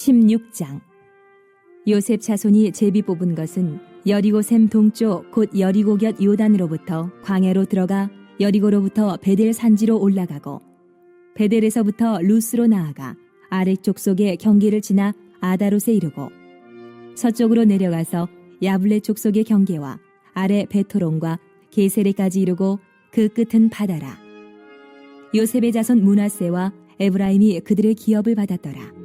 16장. 요셉 자손이 제비 뽑은 것은 여리고샘 동쪽 곧 여리고 곁 요단으로부터 광야로 들어가 여리고로부터 베델 산지로 올라가고 베델에서부터 루스로 나아가 아랫쪽 속의 경계를 지나 아다롯에 이르고 서쪽으로 내려가서 야블레 족속의 경계와 아래 베토론과 게세레까지 이르고 그 끝은 바다라. 요셉의 자손 므낫세와 에브라임이 그들의 기업을 받았더라.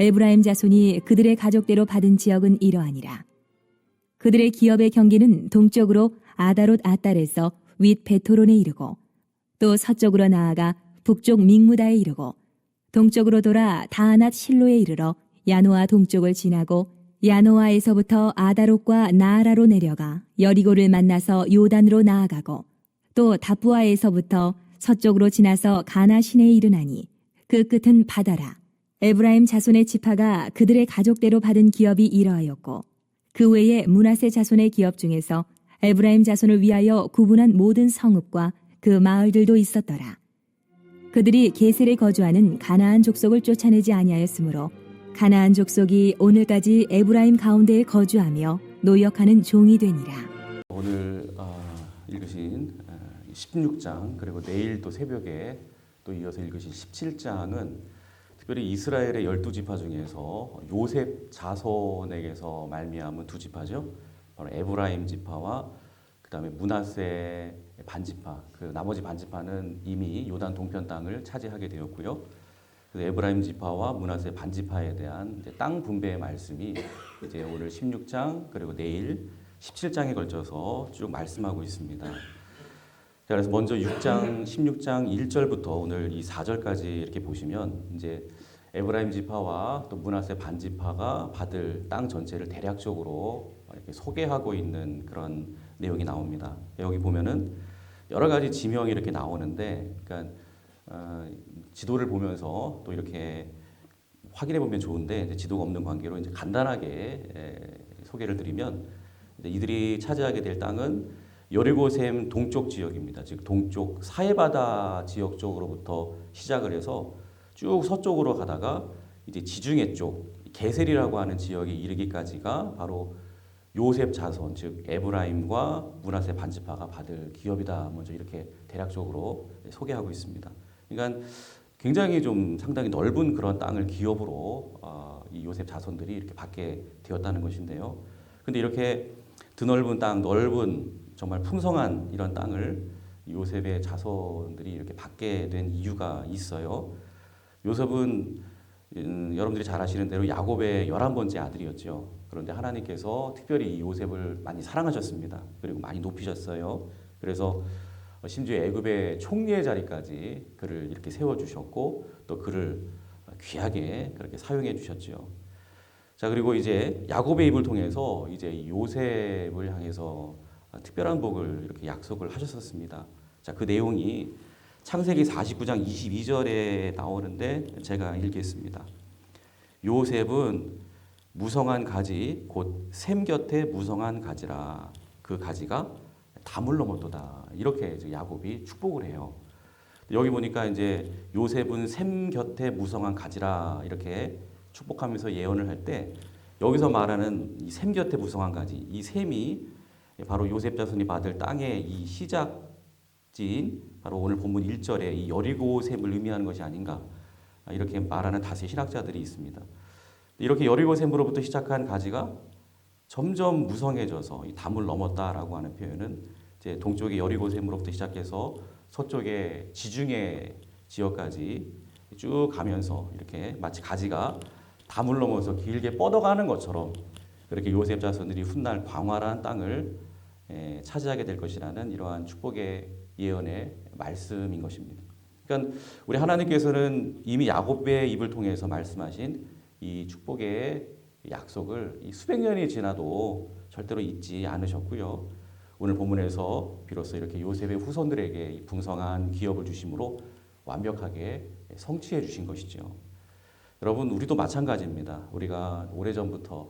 에브라임 자손이 그들의 가족대로 받은 지역은 이러하니라. 그들의 기업의 경계는 동쪽으로 아다롯 아딸에서 윗 베토론에 이르고 또 서쪽으로 나아가 북쪽 믹무다에 이르고 동쪽으로 돌아 다하낫 실로에 이르러 야노아 동쪽을 지나고 야노아에서부터 아다롯과 나아라로 내려가 여리고를 만나서 요단으로 나아가고 또 다부아에서부터 서쪽으로 지나서 가나 시내에 이르나니 그 끝은 바다라. 에브라임 자손의 지파가 그들의 가족대로 받은 기업이 이러하였고 그 외에 므낫세 자손의 기업 중에서 에브라임 자손을 위하여 구분한 모든 성읍과 그 마을들도 있었더라. 그들이 게셀에 거주하는 가나안 족속을 쫓아내지 아니하였으므로 가나안 족속이 오늘까지 에브라임 가운데에 거주하며 노역하는 종이 되니라. 오늘 읽으신 16장 그리고 내일 또 새벽에 또 이어서 읽으신 17장은 특별히 이스라엘의 12지파 중에서 요셉 자손에게서 말미암은 두 지파죠. 바로 에브라임 지파와 그다음에 므낫세 반지파. 그 나머지 반지파는 이미 요단 동편 땅을 차지하게 되었고요. 그래서 에브라임 지파와 므낫세 반지파에 대한 이제 땅 분배의 말씀이 이제 오늘 16장 그리고 내일 17장에 걸쳐서 쭉 말씀하고 있습니다. 그래서 먼저 6장 16장 1절부터 오늘 이 4절까지 이렇게 보시면 이제 에브라임 지파와 또 므낫세 반지파가 받을 땅 전체를 대략적으로 이렇게 소개하고 있는 그런 내용이 나옵니다. 여기 보면은 여러 가지 지명이 이렇게 나오는데, 그러니까 지도를 보면서 또 이렇게 확인해 보면 좋은데 이제 지도가 없는 관계로 이제 간단하게 소개를 드리면 이제 이들이 차지하게 될 땅은 여리고샘 동쪽 지역입니다. 즉 동쪽 사해바다 지역 쪽으로부터 시작을 해서 쭉 서쪽으로 가다가 이제 지중해 쪽 게셀이라고 하는 지역에 이르기까지가 바로 요셉 자손 즉 에브라임과 므낫세 반지파가 받을 기업이다. 먼저 이렇게 대략적으로 소개하고 있습니다. 그러니까 굉장히 좀 상당히 넓은 그런 땅을 기업으로 이 요셉 자손들이 이렇게 받게 되었다는 것인데요. 근데 이렇게 드넓은 땅, 넓은 정말 풍성한 이런 땅을 요셉의 자손들이 이렇게 받게 된 이유가 있어요. 요셉은 여러분들이 잘 아시는 대로 야곱의 11번째 아들이었죠. 그런데 하나님께서 특별히 이 요셉을 많이 사랑하셨습니다. 그리고 많이 높이셨어요. 그래서 심지어 애굽의 총리의 자리까지 그를 이렇게 세워주셨고 또 그를 귀하게 그렇게 사용해 주셨죠. 자, 그리고 이제 야곱의 입을 통해서 이제 요셉을 향해서 특별한 복을 이렇게 약속을 하셨었습니다. 자, 그 내용이 창세기 49장 22절에 나오는데 제가 읽겠습니다. 요셉은 무성한 가지 곧 샘 곁에 무성한 가지라 그 가지가 담을 넘었도다. 이렇게 이제 야곱이 축복을 해요. 여기 보니까 이제 요셉은 샘 곁에 무성한 가지라 이렇게 축복하면서 예언을 할 때 여기서 말하는 이 샘 곁에 무성한 가지 이 샘이 바로 요셉 자손이 받을 땅의 이 시작지인 바로 오늘 본문 1절에 이 여리고 샘을 의미하는 것이 아닌가 이렇게 말하는 다수의 신학자들이 있습니다. 이렇게 여리고 샘으로부터 시작한 가지가 점점 무성해져서 이 담을 넘었다라고 하는 표현은 이제 동쪽의 여리고 샘으로부터 시작해서 서쪽의 지중해 지역까지 쭉 가면서 이렇게 마치 가지가 담을 넘어서 길게 뻗어가는 것처럼 그렇게 요셉 자손들이 훗날 광활한 땅을 차지하게 될 것이라는 이러한 축복의 예언의 말씀인 것입니다. 그러니까 우리 하나님께서는 이미 야곱의 입을 통해서 말씀하신 이 축복의 약속을 이 수백 년이 지나도 절대로 잊지 않으셨고요. 오늘 본문에서 비로소 이렇게 요셉의 후손들에게 이 풍성한 기업을 주심으로 완벽하게 성취해 주신 것이죠. 여러분, 우리도 마찬가지입니다. 우리가 오래전부터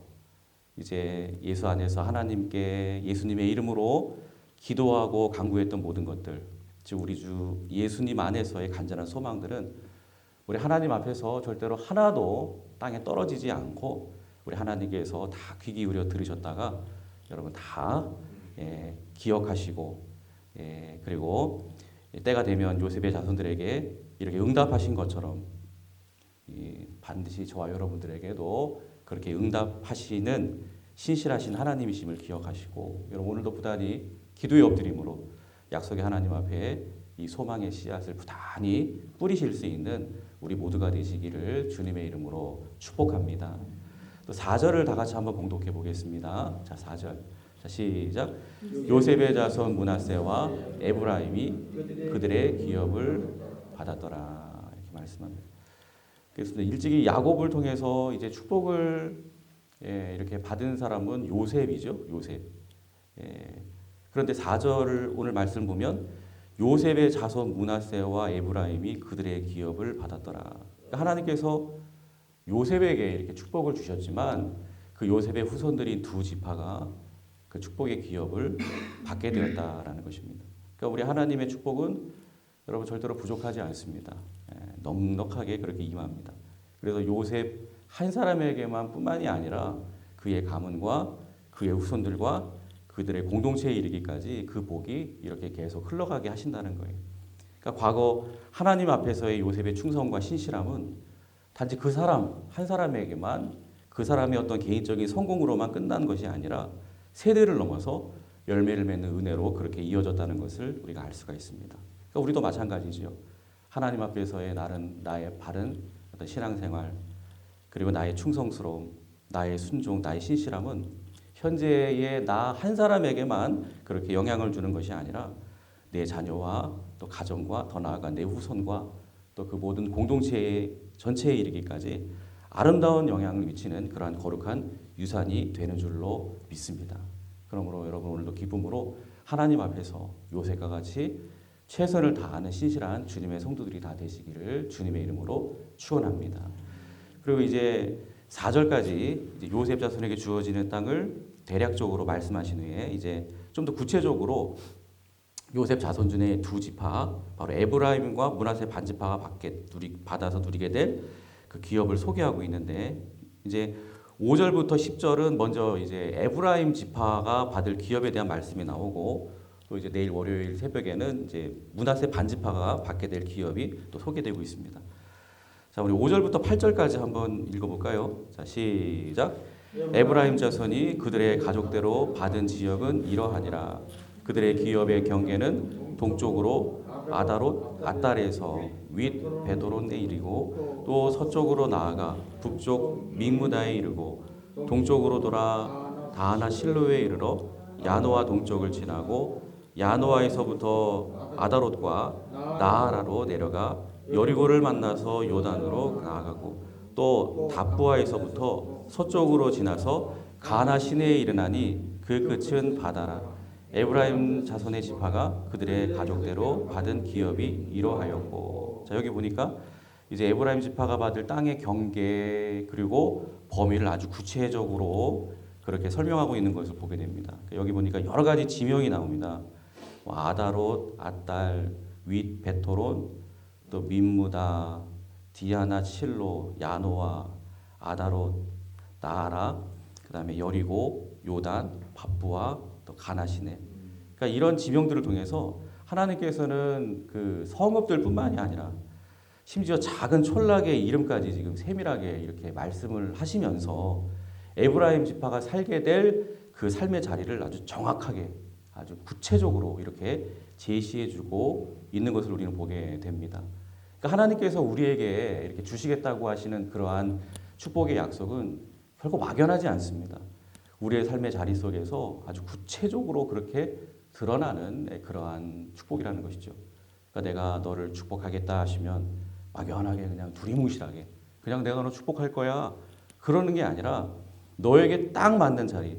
이제 예수 안에서 하나님께 예수님의 이름으로 기도하고 간구했던 모든 것들, 즉 우리 주 예수님 안에서의 간절한 소망들은 우리 하나님 앞에서 절대로 하나도 땅에 떨어지지 않고 우리 하나님께서 다 귀 기울여 들으셨다가 여러분 다 기억하시고 그리고 때가 되면 요셉의 자손들에게 이렇게 응답하신 것처럼 반드시 저와 여러분들에게도 그렇게 응답하시는 신실하신 하나님이심을 기억하시고 여러분 오늘도 부단히 기도의 엎드림으로 약속의 하나님 앞에 이 소망의 씨앗을 부단히 뿌리실 수 있는 우리 모두가 되시기를 주님의 이름으로 축복합니다. 또 4절을 다 같이 한번 봉독해 보겠습니다. 자, 4절. 자, 시작. 요셉의 자손 므낫세와 에브라임이 그들의 기업을 받았더라. 이렇게 말씀합니다. 그래서 일찍이 야곱을 통해서 이제 축복을 이렇게 받은 사람은 요셉이죠. 요셉. 그런데 4절을 오늘 말씀 보면 요셉의 자손 므낫세와 에브라임이 그들의 기업을 받았더라. 그러니까 하나님께서 요셉에게 이렇게 축복을 주셨지만 그 요셉의 후손들인 두 지파가 그 축복의 기업을 받게 되었다라는 것입니다. 그러니까 우리 하나님의 축복은 여러분 절대로 부족하지 않습니다. 넉넉하게 그렇게 임합니다. 그래서 요셉 한 사람에게만 뿐만이 아니라 그의 가문과 그의 후손들과 그들의 공동체에 이르기까지 그 복이 이렇게 계속 흘러가게 하신다는 거예요. 그러니까 과거 하나님 앞에서의 요셉의 충성과 신실함은 단지 그 사람 한 사람에게만 그 사람의 어떤 개인적인 성공으로만 끝난 것이 아니라 세대를 넘어서 열매를 맺는 은혜로 그렇게 이어졌다는 것을 우리가 알 수가 있습니다. 그러니까 우리도 마찬가지죠. 하나님 앞에서의 나의 바른 어떤 신앙생활 그리고 나의 충성스러움, 나의 순종, 나의 신실함은 현재의 나 한 사람에게만 그렇게 영향을 주는 것이 아니라 내 자녀와 또 가정과 더 나아가 내 후손과 또 그 모든 공동체 전체에 이르기까지 아름다운 영향을 미치는 그러한 거룩한 유산이 되는 줄로 믿습니다. 그러므로 여러분 오늘도 기쁨으로 하나님 앞에서 요셉과 같이 최선을 다하는 신실한 주님의 성도들이 다 되시기를 주님의 이름으로 축원합니다. 그리고 이제 4절까지 이제 요셉 자손에게 주어지는 땅을 대략적으로 말씀하신 후에 이제 좀 더 구체적으로 요셉 자손 중에 두 지파 바로 에브라임과 므낫세 반지파가 받아서 누리게 될 그 기업을 소개하고 있는데 이제 5절부터 10절은 먼저 이제 에브라임 지파가 받을 기업에 대한 말씀이 나오고 또 이제 내일 월요일 새벽에는 이제 므낫세 반지파가 받게 될 기업이 또 소개되고 있습니다. 자, 우리 5절부터 8절까지 한번 읽어볼까요? 자, 시작. 에브라임 자손이 그들의 가족대로 받은 지역은 이러하니라. 그들의 기업의 경계는 동쪽으로 아다롯 아달에서 윗 베도론에 이르고 또 서쪽으로 나아가 북쪽 믹무다에 이르고 동쪽으로 돌아 다하나 실로에 이르러 야노아 동쪽을 지나고 야노아에서부터 아다롯과 나아라로 내려가 여리고를 만나서 요단으로 나아가고 또 다부아에서부터 서쪽으로 지나서 가나 시내에 이르나니 그 끝은 바다라. 에브라임 자손의 지파가 그들의 가족대로 받은 기업이 이러하였고. 자, 여기 보니까 이제 에브라임 지파가 받을 땅의 경계 그리고 범위를 아주 구체적으로 그렇게 설명하고 있는 것을 보게 됩니다. 여기 보니까 여러 가지 지명이 나옵니다. 아다롯, 아달, 윗 베토론, 또 민무다, 디아나, 실로, 야노아, 아다롯, 나아라, 그다음에 여리고, 요단, 바부아, 또 가나시네. 그러니까 이런 지명들을 통해서 하나님께서는 그 성읍들뿐만이 아니라 심지어 작은 촌락의 이름까지 지금 세밀하게 이렇게 말씀을 하시면서 에브라임 지파가 살게 될 그 삶의 자리를 아주 정확하게 아주 구체적으로 이렇게 제시해주고 있는 것을 우리는 보게 됩니다. 그러니까 하나님께서 우리에게 이렇게 주시겠다고 하시는 그러한 축복의 약속은 결코 막연하지 않습니다. 우리의 삶의 자리 속에서 아주 구체적으로 그렇게 드러나는 그러한 축복이라는 것이죠. 그러니까 내가 너를 축복하겠다 하시면 막연하게 그냥 두리뭉실하게 그냥 내가 너 축복할 거야 그러는 게 아니라 너에게 딱 맞는 자리,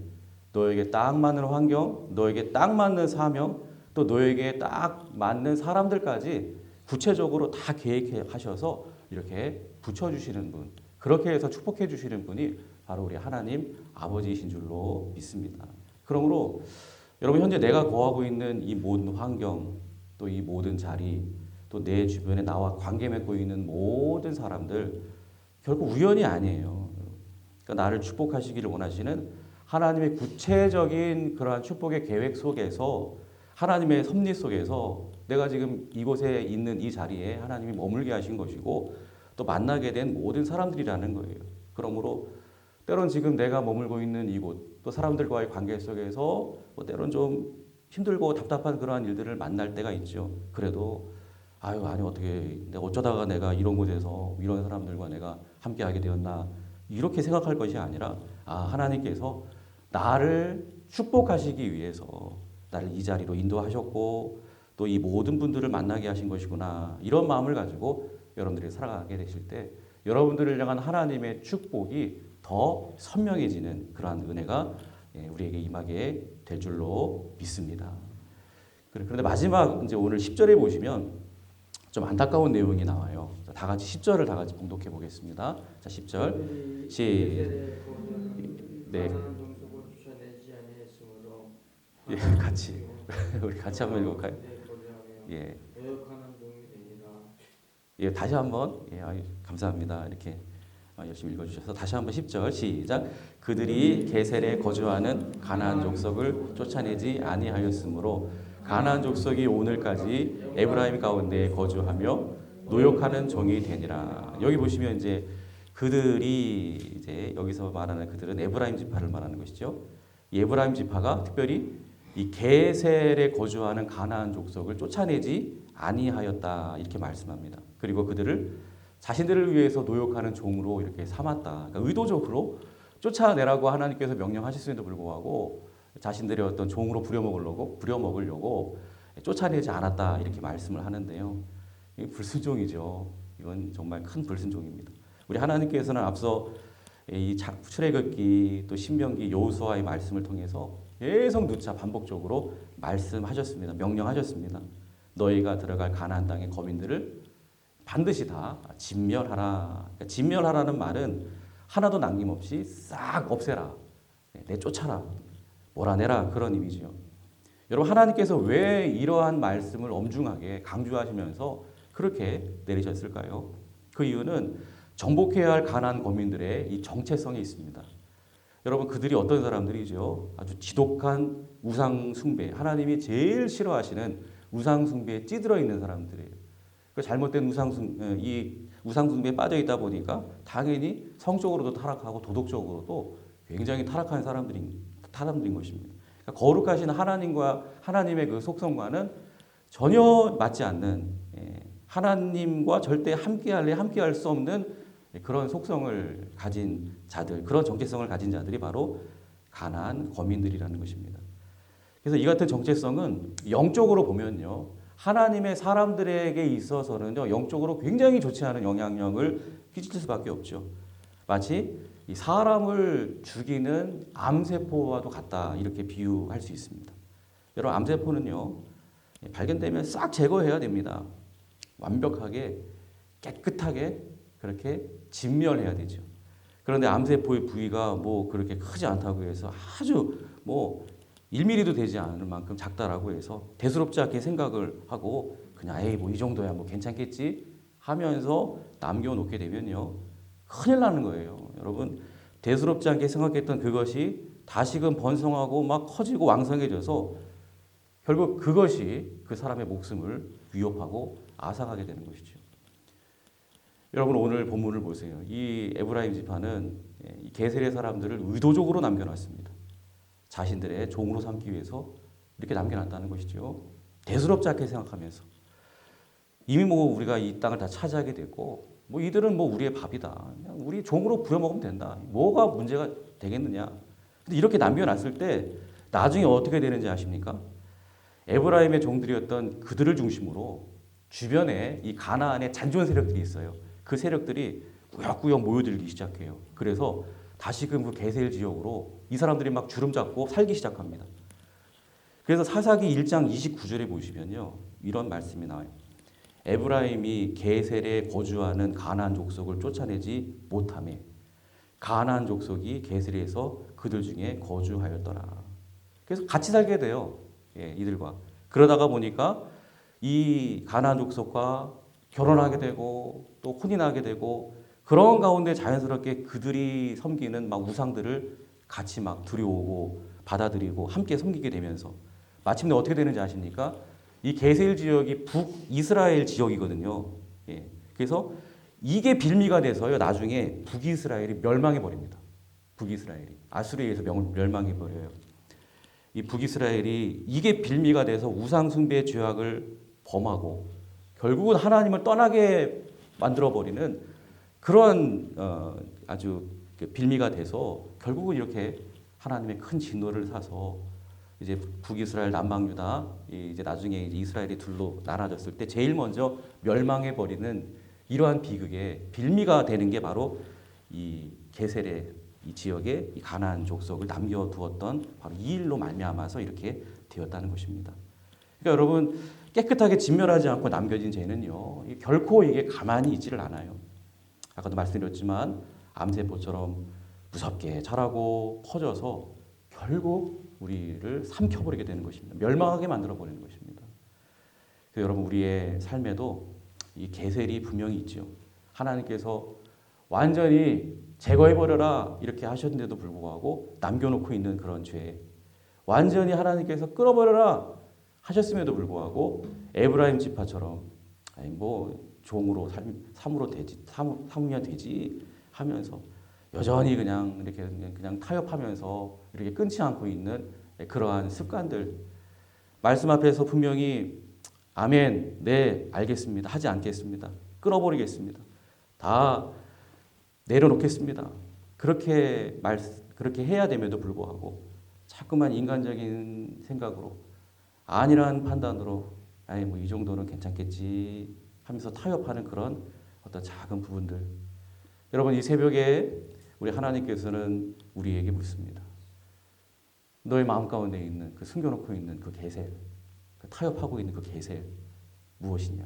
너에게 딱 맞는 환경, 너에게 딱 맞는 사명, 또 너에게 딱 맞는 사람들까지 구체적으로 다 계획하셔서 이렇게 붙여주시는 분, 그렇게 해서 축복해 주시는 분이 바로 우리 하나님 아버지이신 줄로 믿습니다. 그러므로 여러분 현재 내가 거하고 있는 이 모든 환경, 또 이 모든 자리, 또 내 주변에 나와 관계 맺고 있는 모든 사람들 결국 우연이 아니에요. 그러니까 나를 축복하시기를 원하시는 하나님의 구체적인 그러한 축복의 계획 속에서 하나님의 섭리 속에서 내가 지금 이곳에 있는 이 자리에 하나님이 머물게 하신 것이고 또 만나게 된 모든 사람들이라는 거예요. 그러므로 때론 지금 내가 머물고 있는 이곳 또 사람들과의 관계 속에서 뭐 때론 좀 힘들고 답답한 그러한 일들을 만날 때가 있죠. 그래도 아유 아니 어떻게 내가 어쩌다가 내가 이런 곳에서 이런 사람들과 내가 함께하게 되었나 이렇게 생각할 것이 아니라 하나님께서 나를 축복하시기 위해서 나를 이 자리로 인도하셨고 또 이 모든 분들을 만나게 하신 것이구나 이런 마음을 가지고 여러분들이 살아가게 되실 때 여러분들을 향한 하나님의 축복이 더 선명해지는 그러한 은혜가 우리에게 임하게 될 줄로 믿습니다. 그런데 마지막 이제 오늘 10절에 보시면 좀 안타까운 내용이 나와요. 다 같이 10절을 다 같이 봉독해 보겠습니다. 자, 10절 네. 예, 같이 우리 같이 한번 읽어볼까요? 예. 예, 다시 한번 감사합니다. 이렇게 열심히 읽어주셔서 다시 한번 10절 시작. 그들이 게셀에 거주하는 가나안 족속을 쫓아내지 아니하였으므로 가나안 족속이 오늘까지 에브라임 가운데 거주하며 노역하는 종이 되니라. 여기 보시면 이제 그들이 이제 여기서 말하는 그들은 에브라임 지파를 말하는 것이죠. 이 에브라임 지파가 특별히 이 게셀에 거주하는 가나안 족속을 쫓아내지 아니하였다 이렇게 말씀합니다. 그리고 그들을 자신들을 위해서 노역하는 종으로 이렇게 삼았다. 그러니까 의도적으로 쫓아내라고 하나님께서 명령하실 수에도 불구하고 자신들의 어떤 종으로 부려먹으려고 쫓아내지 않았다 이렇게 말씀을 하는데요. 이게 불순종이죠. 이건 정말 큰 불순종입니다. 우리 하나님께서는 앞서 이 출애굽기 또 신명기 여호수아의 말씀을 통해서 계속 누차 반복적으로 말씀하셨습니다. 명령하셨습니다. 너희가 들어갈 가나안 땅의 거민들을 반드시 다 진멸하라. 그러니까 진멸하라는 말은 하나도 남김없이 싹 없애라. 내쫓아라. 몰아내라. 그런 의미죠. 여러분 하나님께서 왜 이러한 말씀을 엄중하게 강조하시면서 그렇게 내리셨을까요? 그 이유는 정복해야 할 가나안 거민들의 이 정체성이 있습니다. 여러분 그들이 어떤 사람들이죠? 아주 지독한 우상 숭배, 하나님이 제일 싫어하시는 우상 숭배에 찌들어 있는 사람들이에요. 그 잘못된 우상 숭배에 빠져 있다 보니까 당연히 성적으로도 타락하고 도덕적으로도 굉장히 타락한 사람들인 것입니다. 그러니까 거룩하신 하나님과 하나님의 그 속성과는 전혀 맞지 않는 하나님과 절대 함께할 수 없는 그런 속성을 가진 자들, 그런 정체성을 가진 자들이 바로 가나안 거민들이라는 것입니다. 그래서 이 같은 정체성은 영적으로 보면요, 하나님의 사람들에게 있어서는요, 영적으로 굉장히 좋지 않은 영향력을 끼칠 수밖에 없죠. 마치 이 사람을 죽이는 암세포와도 같다 이렇게 비유할 수 있습니다. 여러분 암세포는요, 발견되면 싹 제거해야 됩니다. 완벽하게 깨끗하게 그렇게 진멸해야 되죠. 그런데 암세포의 부위가 뭐 그렇게 크지 않다고 해서 아주 뭐 1mm도 되지 않을 만큼 작다라고 해서 대수롭지 않게 생각을 하고 그냥 에이 뭐 이 정도야 뭐 괜찮겠지 하면서 남겨놓게 되면요 큰일 나는 거예요. 여러분 대수롭지 않게 생각했던 그것이 다시금 번성하고 막 커지고 왕성해져서 결국 그것이 그 사람의 목숨을 위협하고 앗아가게 되는 것이죠. 여러분 오늘 본문을 보세요. 이 에브라임 지파는 이 게셀의 사람들을 의도적으로 남겨놨습니다. 자신들의 종으로 삼기 위해서 이렇게 남겨놨다는 것이죠. 대수롭지 않게 생각하면서 이미 뭐 우리가 이 땅을 다 차지하게 됐고 뭐 이들은 뭐 우리의 밥이다. 그냥 우리 종으로 부려먹으면 된다. 뭐가 문제가 되겠느냐. 근데 이렇게 남겨놨을 때 나중에 어떻게 되는지 아십니까? 에브라임의 종들이었던 그들을 중심으로 주변에 이 가나안의 잔존 세력들이 있어요. 그 세력들이 꾸역꾸역 모여들기 시작해요. 그래서 다시금 그 게셀 지역으로 이 사람들이 막 주름 잡고 살기 시작합니다. 그래서 사사기 1장 29절에 보시면요. 이런 말씀이 나와요. 에브라임이 게셀에 거주하는 가나안 족속을 쫓아내지 못하며 가나안 족속이 게셀에서 그들 중에 거주하였더라. 그래서 같이 살게 돼요. 예, 이들과. 그러다가 보니까 이 가나안 족속과 결혼하게 되고 또 혼인하게 되고 그런 가운데 자연스럽게 그들이 섬기는 막 우상들을 같이 막 들여오고 받아들이고 함께 섬기게 되면서 마침내 어떻게 되는지 아십니까? 이 게셀 지역이 북이스라엘 지역이거든요. 예. 그래서 이게 빌미가 돼서요. 나중에 북이스라엘이 멸망해 버립니다. 북이스라엘이 아수르에 의해서 멸망해 버려요. 이 북이스라엘이 이게 빌미가 돼서 우상 숭배의 죄악을 범하고 결국은 하나님을 떠나게 만들어 버리는 그런 아주 빌미가 돼서 결국은 이렇게 하나님의 큰 진노를 사서 이제 북이스라엘 남방 유다 이제 나중에 이제 이스라엘이 둘로 나눠졌을 때 제일 먼저 멸망해 버리는 이러한 비극의 빌미가 되는 게 바로 이 게셀의 이 지역에 이 가나안 족속을 남겨두었던 바로 이 일로 말미암아서 이렇게 되었다는 것입니다. 그러니까 여러분 깨끗하게 진멸하지 않고 남겨진 죄는요 결코 이게 가만히 있지를 않아요. 아까도 말씀드렸지만 암세포처럼 무섭게 자라고 퍼져서 결국 우리를 삼켜버리게 되는 것입니다. 멸망하게 만들어버리는 것입니다. 그래서 여러분 우리의 삶에도 이 게셀이 분명히 있죠. 하나님께서 완전히 제거해버려라 이렇게 하셨는데도 불구하고 남겨놓고 있는 그런 죄, 완전히 하나님께서 끌어버려라 하셨음에도 불구하고 에브라임 지파처럼 아니 뭐 종으로 삼으면 되지 하면서 여전히 그냥 이렇게 그냥 타협하면서 이렇게 끊지 않고 있는 그러한 습관들, 말씀 앞에서 분명히 아멘, 네, 알겠습니다. 하지 않겠습니다. 끌어버리겠습니다. 다 내려놓겠습니다. 그렇게 해야 됨에도 불구하고 자꾸만 인간적인 생각으로 아니라는 판단으로 아니 뭐 이 정도는 괜찮겠지 하면서 타협하는 그런 어떤 작은 부분들. 여러분 이 새벽에 우리 하나님께서는 우리에게 묻습니다. 너의 마음 가운데 있는 그 숨겨놓고 있는 그 게셀, 그 타협하고 있는 그 게셀 무엇이냐?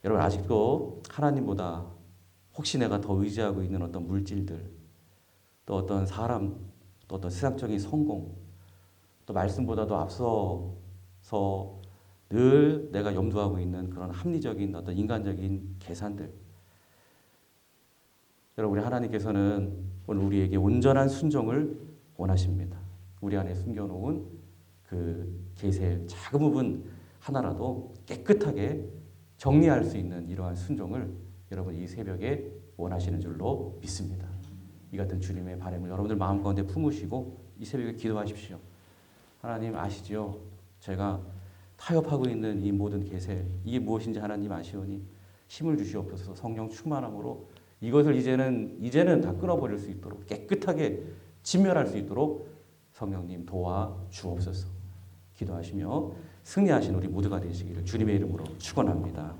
여러분 아직도 하나님보다 혹시 내가 더 의지하고 있는 어떤 물질들, 또 어떤 사람, 또 어떤 세상적인 성공, 또 말씀보다도 앞서서 늘 내가 염두하고 있는 그런 합리적인 어떤 인간적인 계산들. 여러분 우리 하나님께서는 오늘 우리에게 온전한 순종을 원하십니다. 우리 안에 숨겨놓은 그 게셀 작은 부분 하나라도 깨끗하게 정리할 수 있는 이러한 순종을 여러분 이 새벽에 원하시는 줄로 믿습니다. 이 같은 주님의 바람을 여러분들 마음 가운데 품으시고 이 새벽에 기도하십시오. 하나님 아시죠? 제가 타협하고 있는 이 모든 게셀 이게 무엇인지 하나님 아시오니 힘을 주시옵소서. 성령 충만함으로 이것을 이제는 다 끊어버릴 수 있도록 깨끗하게 진멸할 수 있도록 성령님 도와 주옵소서. 기도하시며 승리하신 우리 모두가 되시기를 주님의 이름으로 축원합니다.